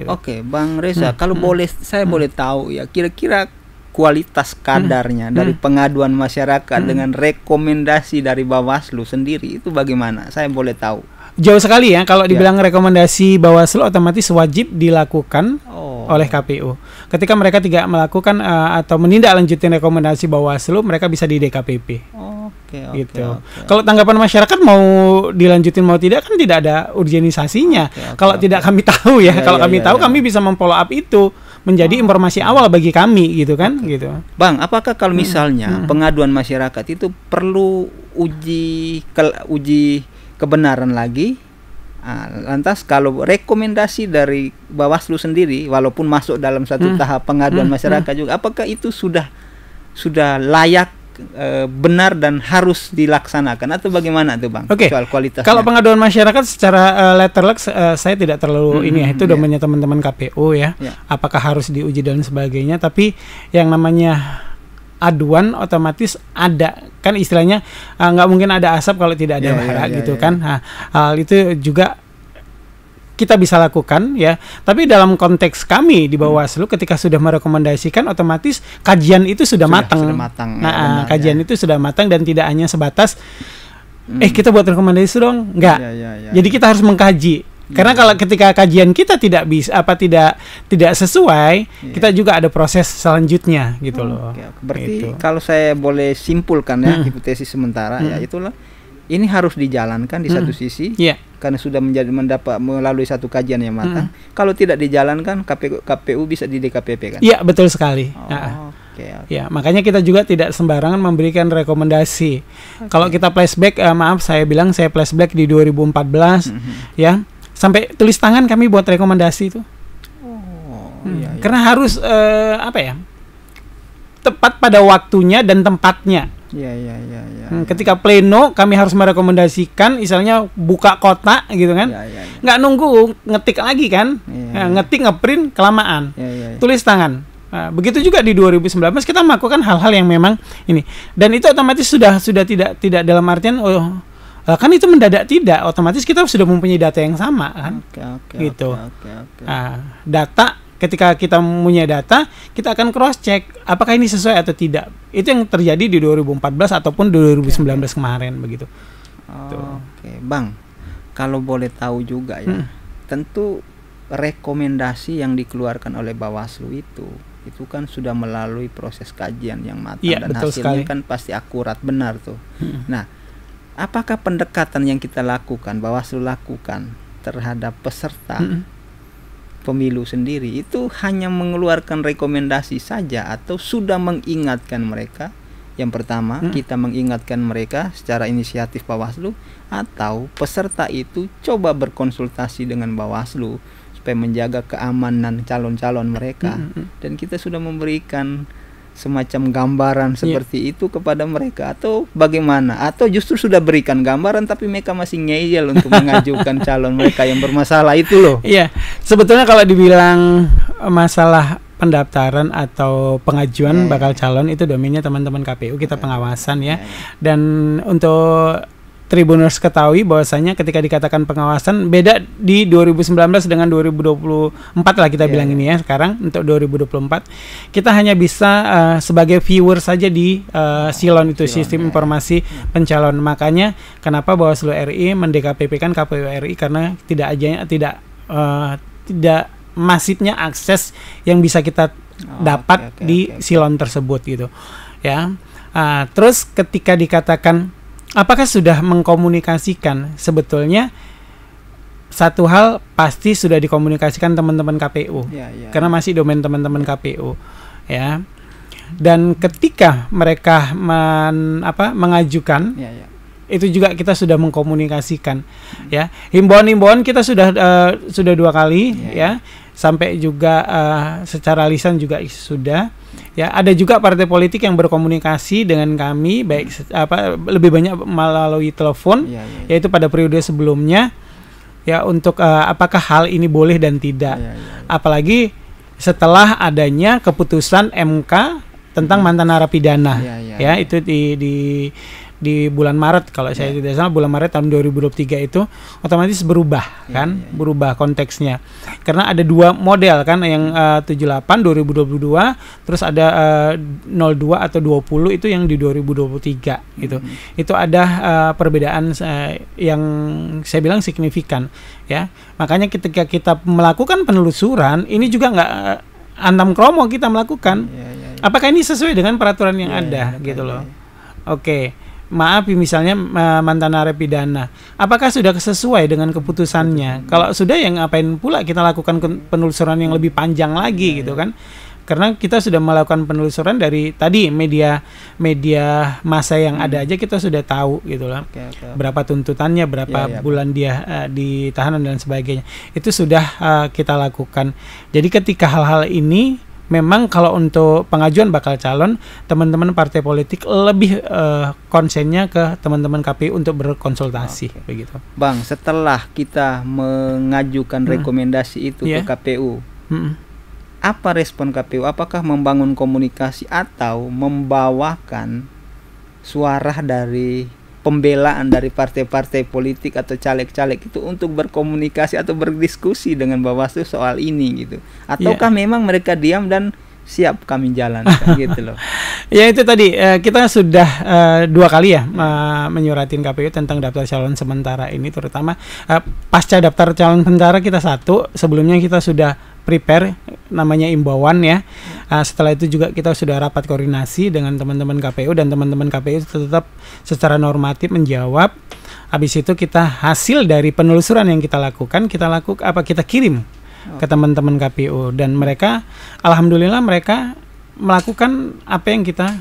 gitu. Oke, Bang Reza, kalau boleh saya boleh tahu ya, kira-kira kualitas kadarnya dari pengaduan masyarakat dengan rekomendasi dari Bawaslu sendiri itu bagaimana? Saya boleh tahu. Jauh sekali ya, kalau dibilang rekomendasi Bawaslu otomatis wajib dilakukan oleh KPU. Ketika mereka tidak melakukan atau menindaklanjuti rekomendasi Bawaslu, mereka bisa di DKPP. Gitu. Kalau tanggapan masyarakat mau dilanjutin mau tidak kan tidak ada urgenisasinya. Kalau tidak kami tahu ya, kalau kami tahu kami bisa memfollow up itu menjadi informasi awal bagi kami gitu kan gitu. Bang, apakah kalau misalnya pengaduan masyarakat itu perlu uji kebenaran lagi? Lantas kalau rekomendasi dari Bawaslu sendiri walaupun masuk dalam satu tahap pengaduan masyarakat juga, apakah itu sudah layak, benar dan harus dilaksanakan atau bagaimana tuh Bang? Soal kualitasnya. Kalau pengaduan masyarakat secara letterlek saya tidak terlalu itu domainnya teman-teman KPU ya. Apakah harus diuji dan sebagainya, tapi yang namanya aduan otomatis ada kan istilahnya, nggak mungkin ada asap kalau tidak ada bara gitu kan. Nah, hal itu juga kita bisa lakukan ya, tapi dalam konteks kami di Bawaslu ketika sudah merekomendasikan otomatis kajian itu sudah matang. Nah, kajian itu sudah matang dan tidak hanya sebatas kita buat rekomendasi dong, enggak. Jadi kita harus mengkaji. Karena kalau ketika kajian kita tidak bisa tidak sesuai, kita juga ada proses selanjutnya gitu loh. Berarti kalau saya boleh simpulkan ya, hipotesis sementara ya itulah ini harus dijalankan di satu sisi. Karena sudah mendapat melalui satu kajian yang matang. Kalau tidak dijalankan, KPU bisa di DKPP kan? Iya, betul sekali. Ya, makanya kita juga tidak sembarangan memberikan rekomendasi. Kalau kita flashback, saya flashback di 2014, ya, sampai tulis tangan kami buat rekomendasi itu. Karena harus tepat pada waktunya dan tempatnya. Ketika pleno kami harus merekomendasikan, misalnya buka kotak gitu kan, nggak nunggu ngetik lagi kan, ngetik ngeprint kelamaan, tulis tangan. Nah, begitu juga di 2019 kita melakukan hal-hal yang memang ini, dan itu otomatis sudah tidak dalam artian kan itu mendadak, tidak, otomatis kita sudah mempunyai data yang sama kan, gitu. Data. Ketika kita punya data, kita akan cross check apakah ini sesuai atau tidak. Itu yang terjadi di 2014 ataupun 2019 kemarin begitu. Bang, kalau boleh tahu juga ya, tentu rekomendasi yang dikeluarkan oleh Bawaslu itu kan sudah melalui proses kajian yang matang dan hasilnya kan pasti akurat benar tuh. Nah, apakah pendekatan yang kita lakukan, Bawaslu lakukan terhadap peserta pemilu sendiri itu hanya mengeluarkan rekomendasi saja atau sudah mengingatkan mereka? Yang pertama, kita mengingatkan mereka secara inisiatif Bawaslu, atau peserta itu coba berkonsultasi dengan Bawaslu supaya menjaga keamanan calon-calon mereka, dan kita sudah memberikan semacam gambaran seperti itu kepada mereka, atau bagaimana? Atau justru sudah berikan gambaran tapi mereka masih ngeyel untuk mengajukan calon mereka yang bermasalah itu loh. Iya, sebetulnya kalau dibilang masalah pendaftaran atau pengajuan bakal calon itu domainnya teman-teman KPU, kita pengawasan ya. Dan untuk Tribuners ketahui bahwasanya ketika dikatakan pengawasan beda di 2019 dengan 2024 lah kita bilang ini ya. Sekarang untuk 2024 kita hanya bisa sebagai viewer saja di Silon itu, sistem informasi pencalon. Makanya kenapa Bawaslu RI mendekapP-kan KPU RI, karena tidak masifnya akses yang bisa kita dapat di Silon tersebut gitu ya. Terus ketika dikatakan apakah sudah mengkomunikasikan, sebetulnya satu hal pasti sudah dikomunikasikan teman-teman KPU, karena masih domain teman-teman KPU ya. Dan ketika mereka mengajukan, itu juga kita sudah mengkomunikasikan ya. Himbauan-himbauan kita sudah 2 kali ya, sampai juga secara lisan juga sudah. Ya, ada juga partai politik yang berkomunikasi dengan kami baik lebih banyak melalui telepon, yaitu pada periode sebelumnya ya, untuk apakah hal ini boleh dan tidak. Apalagi setelah adanya keputusan MK tentang mantan narapidana ya, itu di bulan Maret kalau saya tidak salah, bulan Maret tahun 2023 itu otomatis berubah kan, berubah konteksnya. Karena ada dua model kan, yang 78 2022, terus ada 02 atau 20 itu yang di 2023 gitu. Itu ada perbedaan yang saya bilang signifikan ya. Makanya ketika kita melakukan penelusuran ini juga nggak antam kromo kita melakukan. Apakah ini sesuai dengan peraturan yang ada gitu loh. Oke. Maaf misalnya mantan narapidana, apakah sudah sesuai dengan keputusannya? Kalau sudah, ya ngapain pula kita lakukan penelusuran yang lebih panjang lagi gitu kan? Karena kita sudah melakukan penelusuran dari tadi media massa yang ada aja kita sudah tahu gitu loh. Berapa tuntutannya, berapa bulan dia ditahan dan sebagainya. Itu sudah kita lakukan. Jadi ketika hal-hal ini memang kalau untuk pengajuan bakal calon, teman-teman partai politik lebih konsennya ke teman-teman KPU untuk berkonsultasi begitu. Bang, setelah kita mengajukan rekomendasi itu ke KPU, apa respon KPU? Apakah membangun komunikasi atau membawakan suara dari pembelaan dari partai-partai politik atau caleg-caleg itu untuk berkomunikasi atau berdiskusi dengan Bawaslu soal ini gitu? Ataukah memang mereka diam dan siap kami jalankan gitu loh? Ya itu tadi kita sudah 2 kali ya menyuratin KPU tentang daftar calon sementara ini, terutama pasca daftar calon sementara kita 1, sebelumnya kita sudah prepare namanya imbauan ya. Setelah itu juga kita sudah rapat koordinasi dengan teman-teman KPU, dan teman-teman KPU tetap secara normatif menjawab. Habis itu kita hasil dari penelusuran yang kita lakukan, kita kirim ke teman-teman KPU, dan mereka alhamdulillah mereka melakukan apa yang kita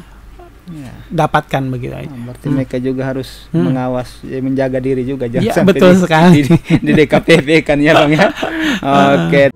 dapatkan begitu aja. Berarti mereka juga harus mengawas, menjaga diri juga, jangan ya, sampai betul sekali di DKPP kan ya Bang ya. Oke.